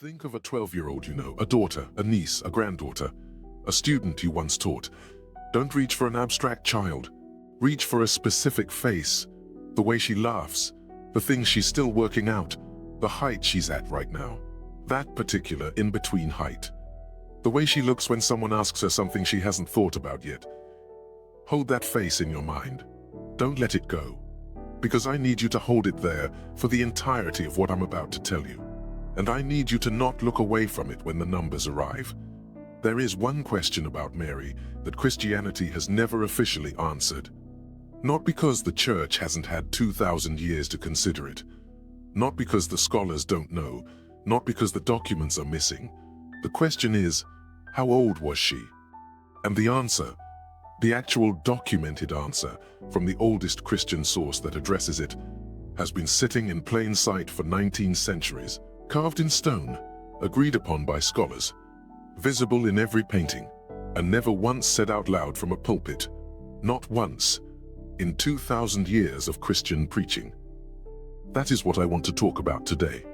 Think of a 12-year-old you know, a daughter, a niece, a granddaughter, a student you once taught. Don't reach for an abstract child. Reach for a specific face, the way she laughs, the things she's still working out, the height she's at right now. That particular in-between height. The way she looks when someone asks her something she hasn't thought about yet. Hold that face in your mind. Don't let it go. Because I need you to hold it there for the entirety of what I'm about to tell you. And I need you to not look away from it when the numbers arrive. There is one question about Mary that Christianity has never officially answered. Not because the Church hasn't had 2,000 years to consider it. Not because the scholars don't know. Not because the documents are missing. The question is, how old was she? And the answer, the actual documented answer from the oldest Christian source that addresses it, has been sitting in plain sight for 19 centuries, carved in stone, agreed upon by scholars, visible in every painting, and never once said out loud from a pulpit, not once, in 2,000 years of Christian preaching. That is what I want to talk about today.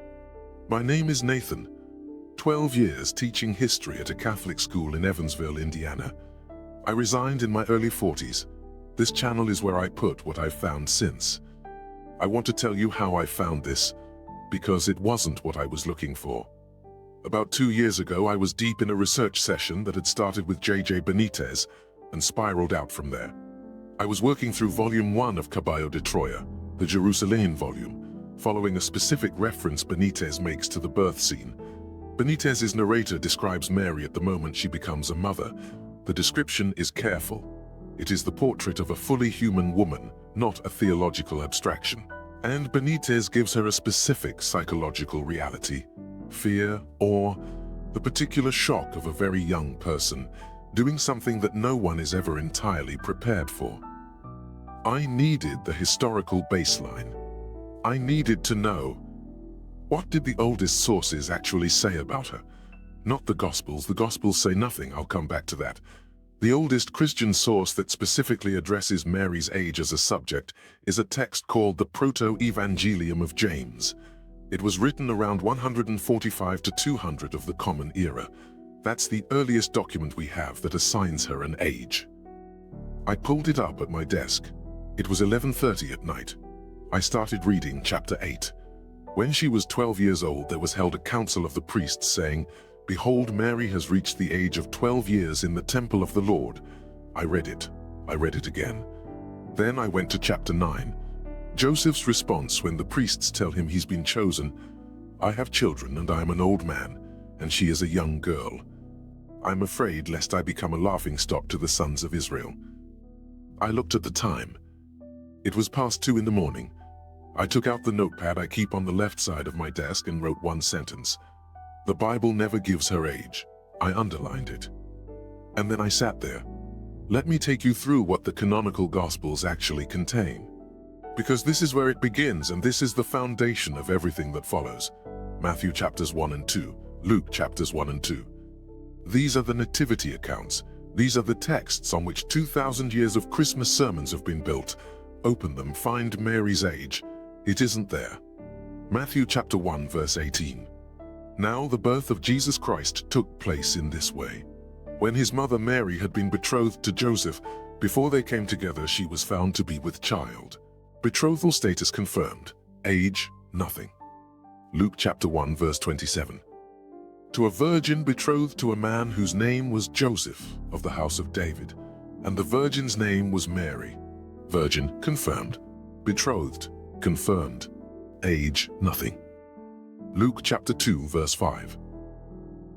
My name is Nathan, 12 years teaching history at a Catholic school in Evansville, Indiana. I resigned in my early 40s. This channel is where I put what I've found since. I want to tell you how I found this, because it wasn't what I was looking for. About 2 years ago, I was deep in a research session that had started with J.J. Benítez and spiraled out from there. I was working through Volume 1 of Caballo de Troya, the Jerusalem volume, following a specific reference Benítez makes to the birth scene. Benítez's narrator describes Mary at the moment she becomes a mother. The description is careful. It is the portrait of a fully human woman, not a theological abstraction. And Benítez gives her a specific psychological reality. Fear, awe, the particular shock of a very young person, doing something that no one is ever entirely prepared for. I needed the historical baseline. I needed to know, what did the oldest sources actually say about her? Not the Gospels. The Gospels say nothing. I'll come back to that. The oldest Christian source that specifically addresses Mary's age as a subject is a text called the Protoevangelium of James. It was written around 145 to 200 of the Common Era. That's the earliest document we have that assigns her an age. I pulled it up at my desk. It was 11:30 at night. I started reading chapter 8. When she was 12 years old, there was held a council of the priests saying, "Behold, Mary has reached the age of 12 years in the temple of the Lord." I read it. I read it again. Then I went to chapter 9. Joseph's response when the priests tell him he's been chosen. "I have children and I am an old man, and she is a young girl. I'm afraid lest I become a laughingstock to the sons of Israel." I looked at the time. It was past 2 in the morning. I took out the notepad I keep on the left side of my desk and wrote one sentence. The Bible never gives her age. I underlined it. And then I sat there. Let me take you through what the canonical Gospels actually contain. Because this is where it begins, and this is the foundation of everything that follows. Matthew chapters 1 and 2, Luke chapters 1 and 2. These are the nativity accounts. These are the texts on which 2,000 years of Christmas sermons have been built. Open them, find Mary's age. It isn't there. Matthew chapter 1 verse 18. Now the birth of Jesus Christ took place in this way. When his mother Mary had been betrothed to Joseph, before they came together she was found to be with child. Betrothal status confirmed. Age, nothing. Luke chapter 1 verse 27. To a virgin betrothed to a man whose name was Joseph of the house of David, and the virgin's name was Mary. Virgin, confirmed. Betrothed, confirmed. Age, nothing. Luke chapter 2 verse 5.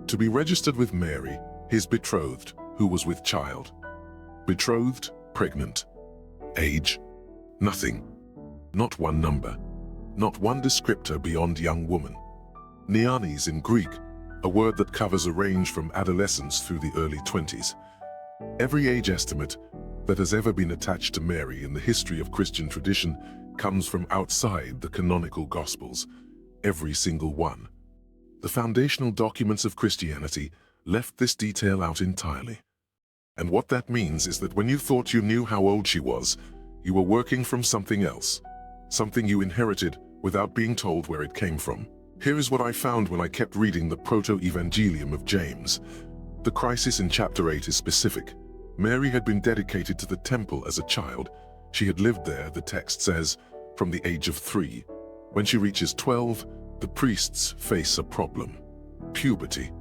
To be registered with Mary, his betrothed, who was with child. Betrothed, pregnant. Age, nothing. Not one number. Not one descriptor beyond young woman. Neanis in Greek, a word that covers a range from adolescence through the early 20s. Every age estimate that has ever been attached to Mary in the history of Christian tradition comes from outside the canonical Gospels. Every single one. The foundational documents of Christianity left this detail out entirely. And what that means is that when you thought you knew how old she was, you were working from something else, something you inherited without being told where it came from. Here is what I found when I kept reading the Protoevangelium of James. The crisis in chapter 8 is specific. Mary had been dedicated to the temple as a child. She had lived there, the text says, from the age of 3. When she reaches 12, the priests face a problem: puberty.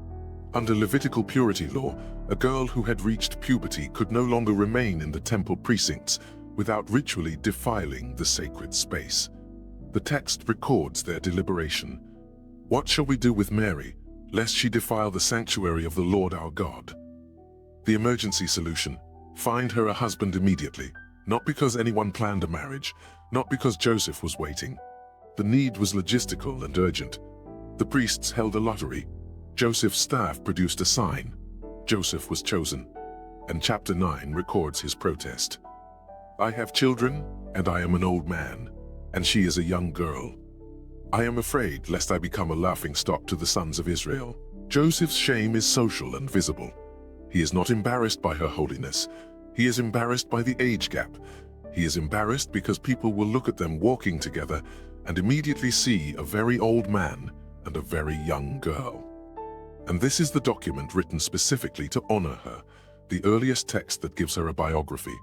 Under Levitical purity law, a girl who had reached puberty could no longer remain in the temple precincts without ritually defiling the sacred space. The text records their deliberation. What shall we do with Mary, lest she defile the sanctuary of the Lord our God? The emergency solution: find her a husband immediately, not because anyone planned a marriage, not because Joseph was waiting. The need was logistical and urgent. The priests held a lottery. Joseph's staff produced a sign. Joseph was chosen. And chapter 9 records his protest. I have children, and I am an old man, and she is a young girl. I am afraid lest I become a laughingstock to the sons of Israel. Joseph's shame is social and visible. He is not embarrassed by her holiness. He is embarrassed by the age gap. He is embarrassed because people will look at them walking together and immediately see a very old man and a very young girl. And this is the document written specifically to honor her, the earliest text that gives her a biography,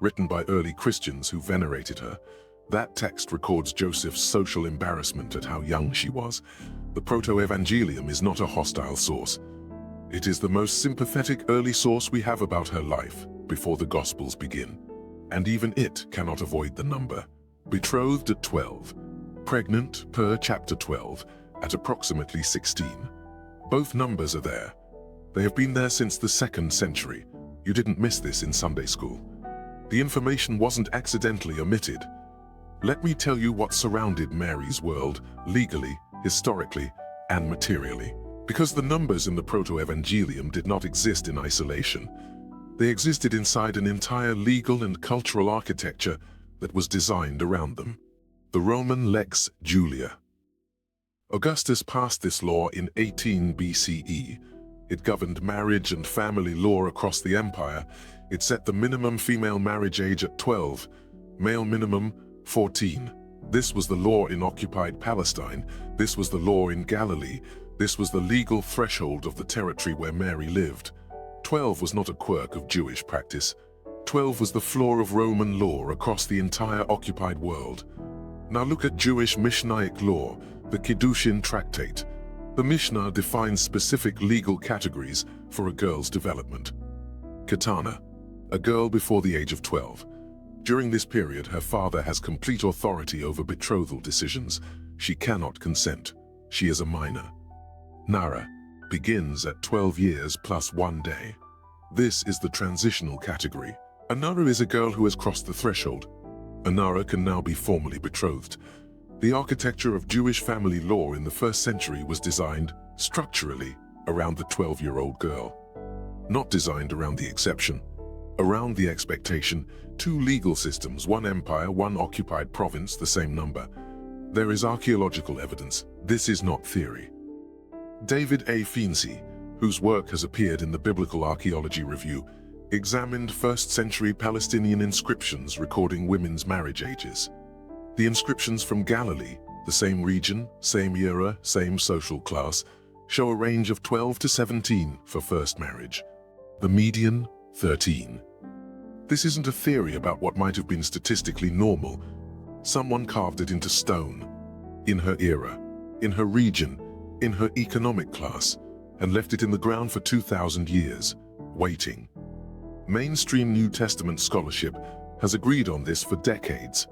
written by early Christians who venerated her. That text records Joseph's social embarrassment at how young she was. The Protoevangelium is not a hostile source. It is the most sympathetic early source we have about her life before the Gospels begin. And even it cannot avoid the number. Betrothed at 12, pregnant per chapter 12 at approximately 16. Both numbers are there. They have been there since the 2nd century. You didn't miss this in Sunday school. The information wasn't accidentally omitted. Let me tell you what surrounded Mary's world, legally, historically, and materially. Because the numbers in the Protoevangelium did not exist in isolation. They existed inside an entire legal and cultural architecture that was designed around them. The Roman Lex Julia. Augustus passed this law in 18 BCE. It governed marriage and family law across the empire. It set the minimum female marriage age at 12, male minimum 14. This was the law in occupied Palestine. This was the law in Galilee. This was the legal threshold of the territory where Mary lived. 12 was not a quirk of Jewish practice. 12 was the floor of Roman law across the entire occupied world. Now look at Jewish Mishnaic law, the Kiddushin Tractate. The Mishnah defines specific legal categories for a girl's development. Katana, a girl before the age of 12. During this period, her father has complete authority over betrothal decisions. She cannot consent. She is a minor. Naarah begins at 12 years plus 1 day. This is the transitional category. A naarah is a girl who has crossed the threshold. A naarah can now be formally betrothed. The architecture of Jewish family law in the 1st century was designed, structurally, around the 12-year-old girl. Not designed around the exception. Around the expectation, 2 legal systems, 1 empire, 1 occupied province, the same number. There is archaeological evidence. This is not theory. David A. Feency, whose work has appeared in the Biblical Archaeology Review, examined 1st century Palestinian inscriptions recording women's marriage ages. The inscriptions from Galilee, the same region, same era, same social class, show a range of 12 to 17 for first marriage. The median, 13. This isn't a theory about what might have been statistically normal. Someone carved it into stone, in her era, in her region, in her economic class, and left it in the ground for 2,000 years, waiting. Mainstream New Testament scholarship has agreed on this for decades.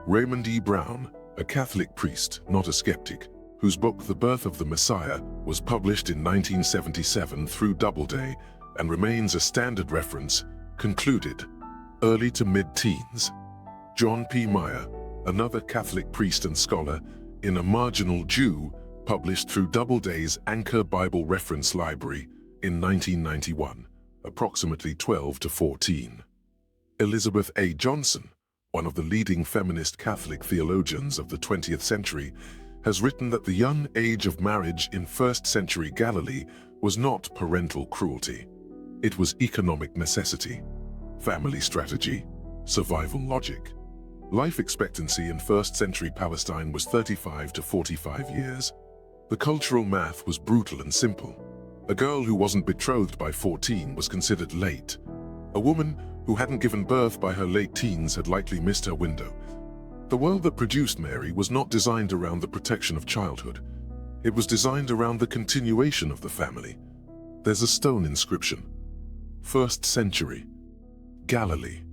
Raymond E. a Catholic priest, not a skeptic, whose book The Birth of the Messiah was published in 1977 through Doubleday and remains a standard reference, concluded, early to mid-teens. John P. Meier, another Catholic priest and scholar, in A Marginal Jew, published through Doubleday's Anchor Bible Reference Library in 1991, approximately 12 to 14. Elizabeth A. Johnson, one of the leading feminist Catholic theologians of the 20th century, has written that the young age of marriage in 1st century Galilee was not parental cruelty. It was economic necessity, family strategy, survival logic. Life expectancy in 1st century Palestine was 35 to 45 years. The cultural math was brutal and simple. A girl who wasn't betrothed by 14 was considered late. A woman who hadn't given birth by her late teens had likely missed her window. The world that produced Mary was not designed around the protection of childhood. It was designed around the continuation of the family. There's a stone inscription. 1st century, Galilee.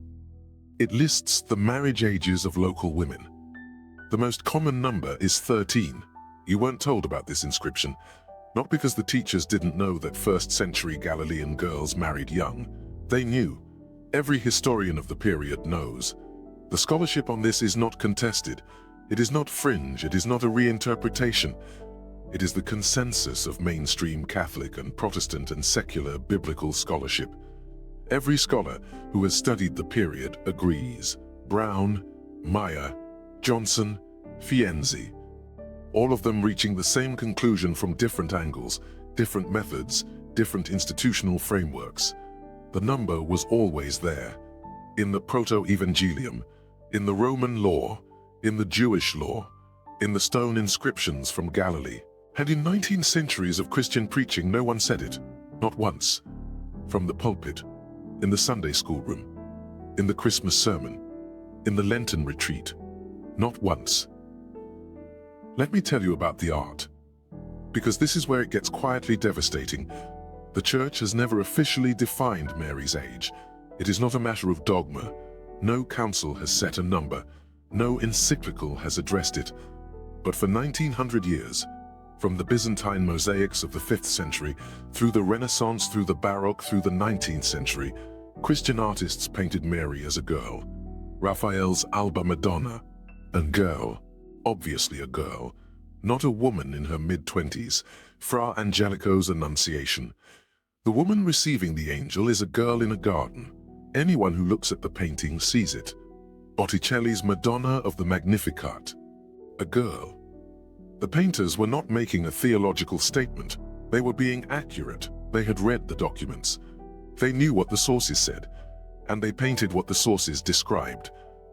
It lists the marriage ages of local women. The most common number is 13. You weren't told about this inscription, not because the teachers didn't know that 1st century Galilean girls married young. They knew. Every historian of the period knows. The scholarship on this is not contested. It is not fringe. It is not a reinterpretation. It is the consensus of mainstream Catholic and Protestant and secular biblical scholarship. Every scholar who has studied the period agrees. Brown, Meier, Johnson, Fienzi. All of them reaching the same conclusion from different angles, different methods, different institutional frameworks. The number was always there. In the Protoevangelium, in the Roman law, in the Jewish law, in the stone inscriptions from Galilee. And in 19 centuries of Christian preaching, no one said it, not once. From the pulpit, in the Sunday school room, in the Christmas sermon, in the Lenten retreat, not once. Let me tell you about the art, because this is where it gets quietly devastating. The Church has never officially defined Mary's age. It is not a matter of dogma. No council has set a number. No encyclical has addressed it. But for 1900 years, from the Byzantine mosaics of the 5th century, through the Renaissance, through the Baroque, through the 19th century, Christian artists painted Mary as a girl. Raphael's Alba Madonna, a girl, obviously a girl, not a woman in her mid-20s. Fra Angelico's Annunciation. The woman receiving the angel is a girl in a garden. Anyone who looks at the painting sees it. Botticelli's Madonna of the Magnificat, a girl. The painters were not making a theological statement. They were being accurate. They had read the documents. They knew what the sources said, and they painted what the sources described.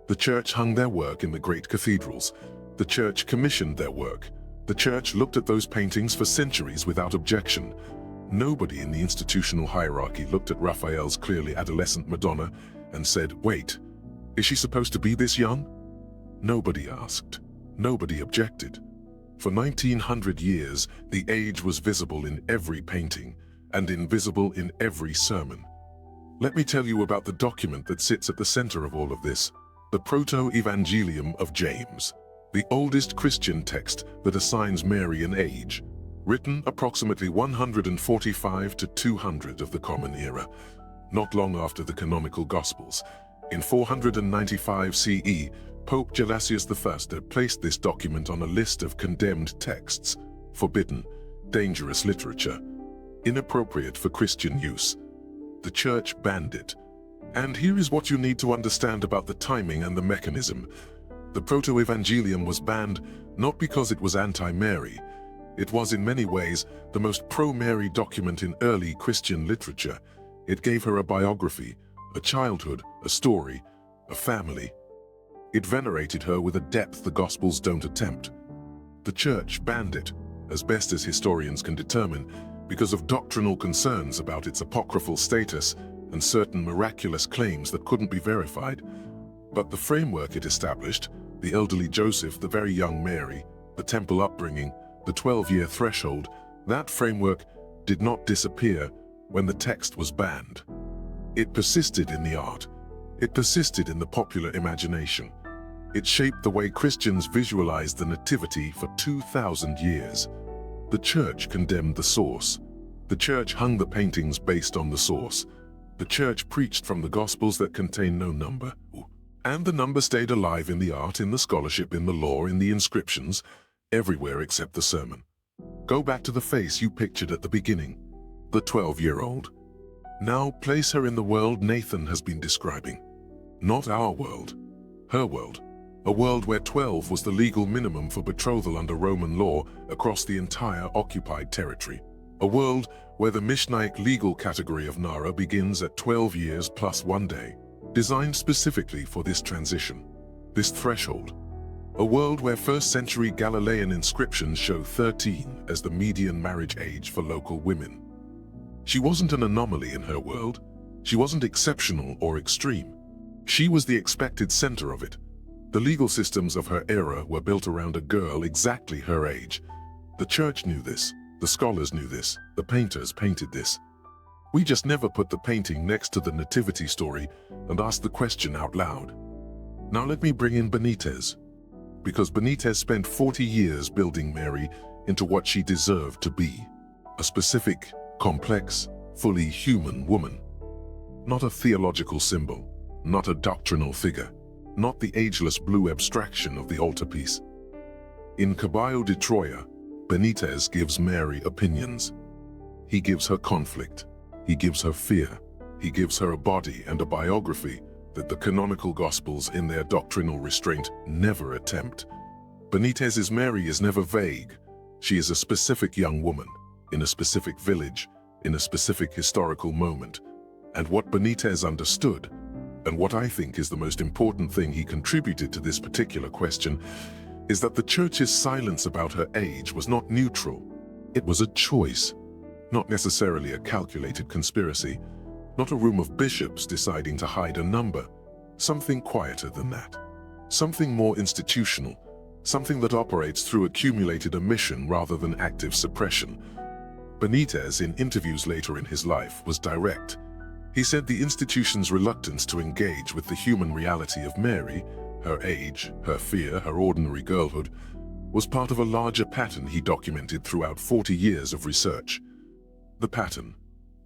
The Church hung their work in the great cathedrals. The Church commissioned their work. The Church looked at those paintings for centuries without objection. Nobody in the institutional hierarchy looked at Raphael's clearly adolescent Madonna and said, "Wait, is she supposed to be this young?" Nobody asked. Nobody objected. For 1900 years, the age was visible in every painting and invisible in every sermon. Let me tell you about the document that sits at the center of all of this, the Protoevangelium of James, the oldest Christian text that assigns Mary an age, written approximately 145 to 200 of the Common Era, not long after the canonical Gospels. In 495 CE, Pope Gelasius I had placed this document on a list of condemned texts, forbidden, dangerous literature, inappropriate for Christian use. The Church banned it. And here is what you need to understand about the timing and the mechanism. The Protoevangelium was banned not because it was anti-Mary. It was in many ways the most pro-Mary document in early Christian literature. It gave her a biography, a childhood, a story, a family. It venerated her with a depth the Gospels don't attempt. The Church banned it, as best as historians can determine, because of doctrinal concerns about its apocryphal status and certain miraculous claims that couldn't be verified. But the framework it established, the elderly Joseph, the very young Mary, the temple upbringing, the 12-year threshold, that framework did not disappear when the text was banned. It persisted in the art. It persisted in the popular imagination. It shaped the way Christians visualized the Nativity for 2,000 years. The Church condemned the source. The Church hung the paintings based on the source. The Church preached from the Gospels that contain no number. And the number stayed alive in the art, in the scholarship, in the law, in the inscriptions, everywhere except the sermon. Go back to the face you pictured at the beginning, the 12-year-old. Now place her in the world Nathan has been describing. Not our world, her world. A world where 12 was the legal minimum for betrothal under Roman law across the entire occupied territory. A world where the Mishnaic legal category of naarah begins at 12 years plus 1 day, designed specifically for this transition, this threshold. A world where first-century Galilean inscriptions show 13 as the median marriage age for local women. She wasn't an anomaly in her world. She wasn't exceptional or extreme. She was the expected center of it. The legal systems of her era were built around a girl exactly her age. The church knew this. The scholars knew this. The painters painted this. We just never put the painting next to the nativity story and asked the question out loud. Now let me bring in Benítez, because Benítez spent 40 years building Mary into what she deserved to be, a specific, complex, fully human woman. Not a theological symbol, not a doctrinal figure, not the ageless blue abstraction of the altarpiece. In Caballo de Troya, Benítez gives Mary opinions. He gives her conflict. He gives her fear. He gives her a body and a biography that the canonical Gospels in their doctrinal restraint never attempt. Benítez's Mary is never vague. She is a specific young woman, in a specific village, in a specific historical moment. And what Benítez understood, and what I think is the most important thing he contributed to this particular question, is that the Church's silence about her age was not neutral. It was a choice, not necessarily a calculated conspiracy, not a room of bishops deciding to hide a number. Something quieter than that. Something more institutional. Something that operates through accumulated omission rather than active suppression. Benítez, in interviews later in his life, was direct. He said the institution's reluctance to engage with the human reality of Mary, her age, her fear, her ordinary girlhood, was part of a larger pattern he documented throughout 40 years of research. The pattern,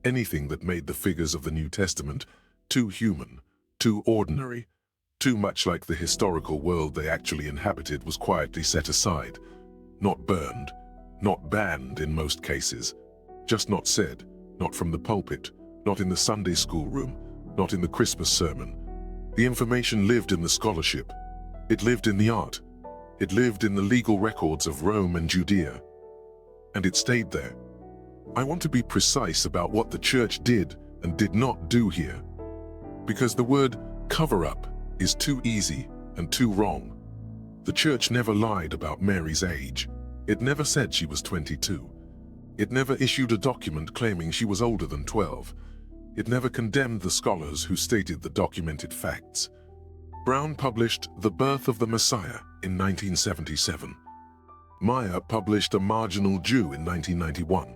anything that made the figures of the New Testament too human, too ordinary, too much like the historical world they actually inhabited, was quietly set aside, not burned, not banned in most cases, just not said, not from the pulpit, not in the Sunday school room, not in the Christmas sermon. The information lived in the scholarship. It lived in the art. It lived in the legal records of Rome and Judea. And it stayed there. I want to be precise about what the Church did and did not do here, because the word cover-up is too easy and too wrong. The Church never lied about Mary's age. It never said she was 22. It never issued a document claiming she was older than 12. It never condemned the scholars who stated the documented facts. Brown published The Birth of the Messiah in 1977. Meier published A Marginal Jew in 1991.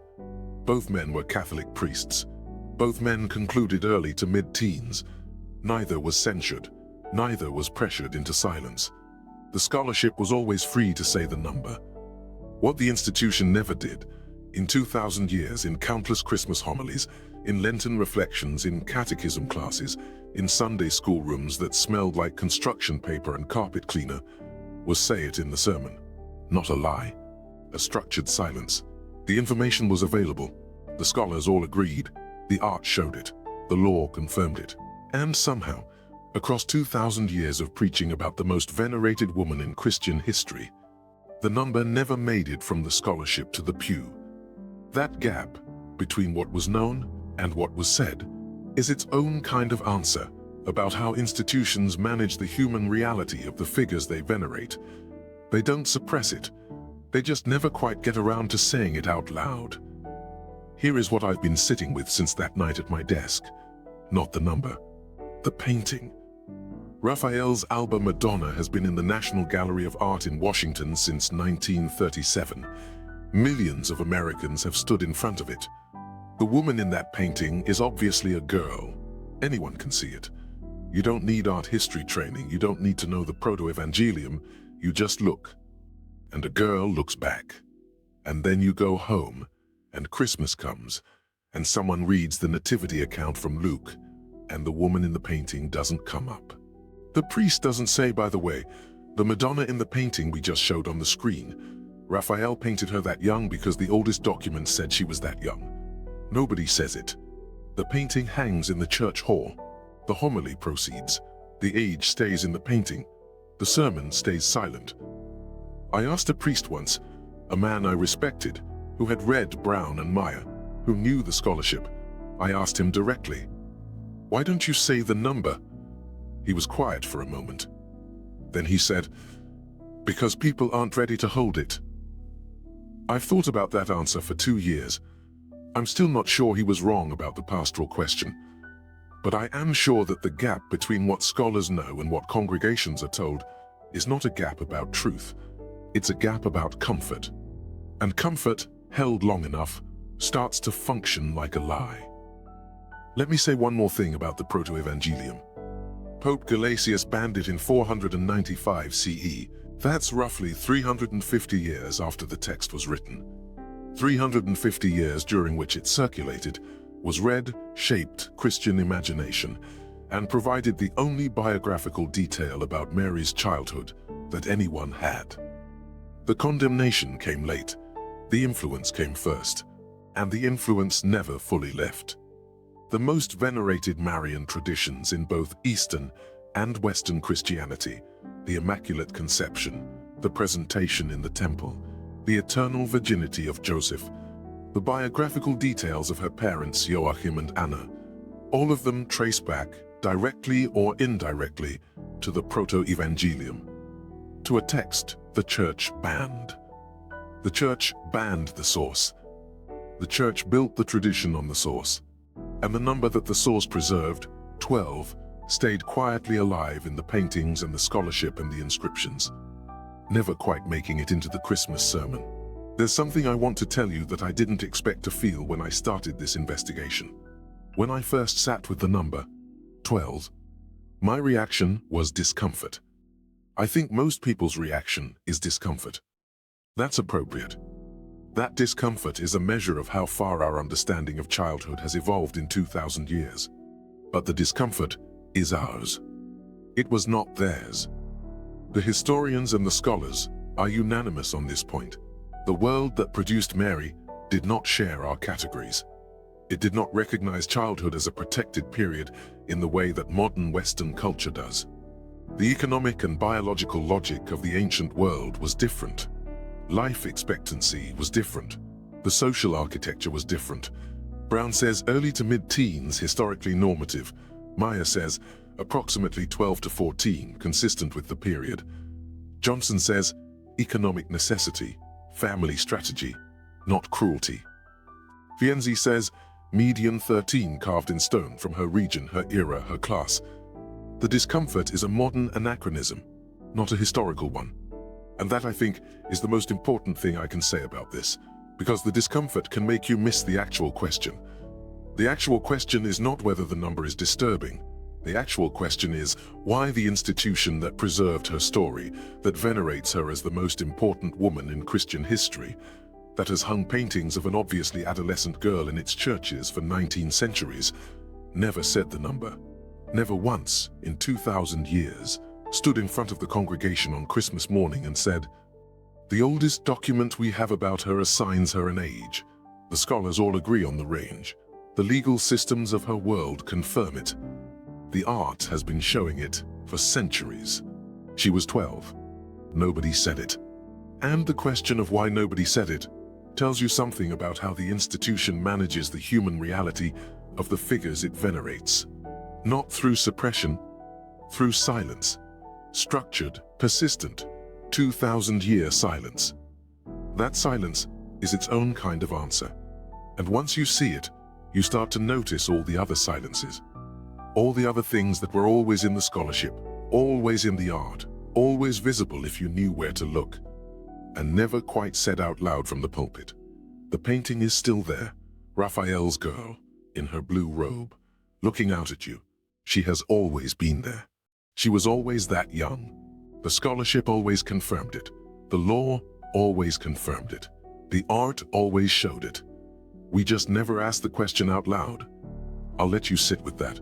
Both men were Catholic priests. Both men concluded early to mid-teens. Neither was censured. Neither was pressured into silence. The scholarship was always free to say the number. What the institution never did, in 2,000 years, in countless Christmas homilies, in Lenten reflections, in catechism classes, in Sunday school rooms that smelled like construction paper and carpet cleaner, was say it in the sermon. Not a lie. A structured silence. The information was available. The scholars all agreed. The art showed it. The law confirmed it. And somehow, across 2,000 years of preaching about the most venerated woman in Christian history, the number never made it from the scholarship to the pew. That gap between what was known and what was said is its own kind of answer about how institutions manage the human reality of the figures they venerate. They don't suppress it. They just never quite get around to saying it out loud. Here is what I've been sitting with since that night at my desk. Not the number. The painting. Raphael's Alba Madonna has been in the National Gallery of Art in Washington since 1937. Millions of Americans have stood in front of it. The woman in that painting is obviously a girl. Anyone can see it. You don't need art history training. You don't need to know the Protoevangelium. You just look. And a girl looks back. And then you go home, and Christmas comes, and someone reads the nativity account from Luke, and the woman in the painting doesn't come up. The priest doesn't say, by the way, the Madonna in the painting we just showed on the screen, Raphael painted her that young because the oldest document said she was that young. Nobody says it. The painting hangs in the church hall. The homily proceeds. The age stays in the painting. The sermon stays silent. I asked a priest once, a man I respected, who had read Brown and Meier, who knew the scholarship. I asked him directly, "Why don't you say the number?" He was quiet for a moment. Then he said, Because people aren't ready to hold it. I've thought about that answer for 2 years. I'm still not sure he was wrong about the pastoral question. But I am sure that the gap between what scholars know and what congregations are told is not a gap about truth. It's a gap about comfort. And comfort, held long enough, starts to function like a lie. Let me say one more thing about the Protoevangelium. Pope Gelasius banned it in 495 CE. That's roughly 350 years after the text was written. 350 years during which it circulated, was read, shaped Christian imagination, and provided the only biographical detail about Mary's childhood that anyone had. The condemnation came late, the influence came first, and the influence never fully left. The most venerated Marian traditions in both Eastern and Western Christianity, the Immaculate Conception, the presentation in the temple, the eternal virginity of Joseph, the biographical details of her parents Joachim and Anna, all of them trace back, directly or indirectly, to the Protoevangelium, to a text the Church banned. The Church banned the source. The Church built the tradition on the source, and the number that the source preserved, 12, stayed quietly alive in the paintings and the scholarship and the inscriptions, never quite making it into the Christmas sermon. There's something I want to tell you that I didn't expect to feel when I started this investigation. When I first sat with the number 12, my reaction was discomfort. I think most people's reaction is discomfort. That's appropriate. That discomfort is a measure of how far our understanding of childhood has evolved in 2,000 years. But the discomfort is ours. It was not theirs. The historians and the scholars are unanimous on this point. The world that produced Mary did not share our categories. It did not recognize childhood as a protected period in the way that modern Western culture does. The economic and biological logic of the ancient world was different. Life expectancy was different. The social architecture was different. Brown says early to mid-teens, historically normative. Meier says approximately 12 to 14, consistent with the period. Johnson says economic necessity, family strategy, not cruelty. Vienzi says median 13, carved in stone from her region, her era, her class. The discomfort is a modern anachronism, not a historical one. And that, I think, is the most important thing I can say about this, because the discomfort can make you miss the actual question. The actual question is not whether the number is disturbing. The actual question is why the institution that preserved her story, that venerates her as the most important woman in Christian history, that has hung paintings of an obviously adolescent girl in its churches for 19 centuries, never said the number. Never once, in 2,000 years, stood in front of the congregation on Christmas morning and said, "The oldest document we have about her assigns her an age. The scholars all agree on the range. The legal systems of her world confirm it. The art has been showing it for centuries. She was 12. Nobody said it." And the question of why nobody said it tells you something about how the institution manages the human reality of the figures it venerates. Not through suppression, through silence. Structured, persistent, 2,000-year silence. That silence is its own kind of answer. And once you see it, you start to notice all the other silences. All the other things that were always in the scholarship, always in the art, always visible if you knew where to look, and never quite said out loud from the pulpit. The painting is still there, Raphael's girl, in her blue robe, looking out at you. She has always been there. She was always that young. The scholarship always confirmed it. The law always confirmed it. The art always showed it. We just never asked the question out loud. I'll let you sit with that.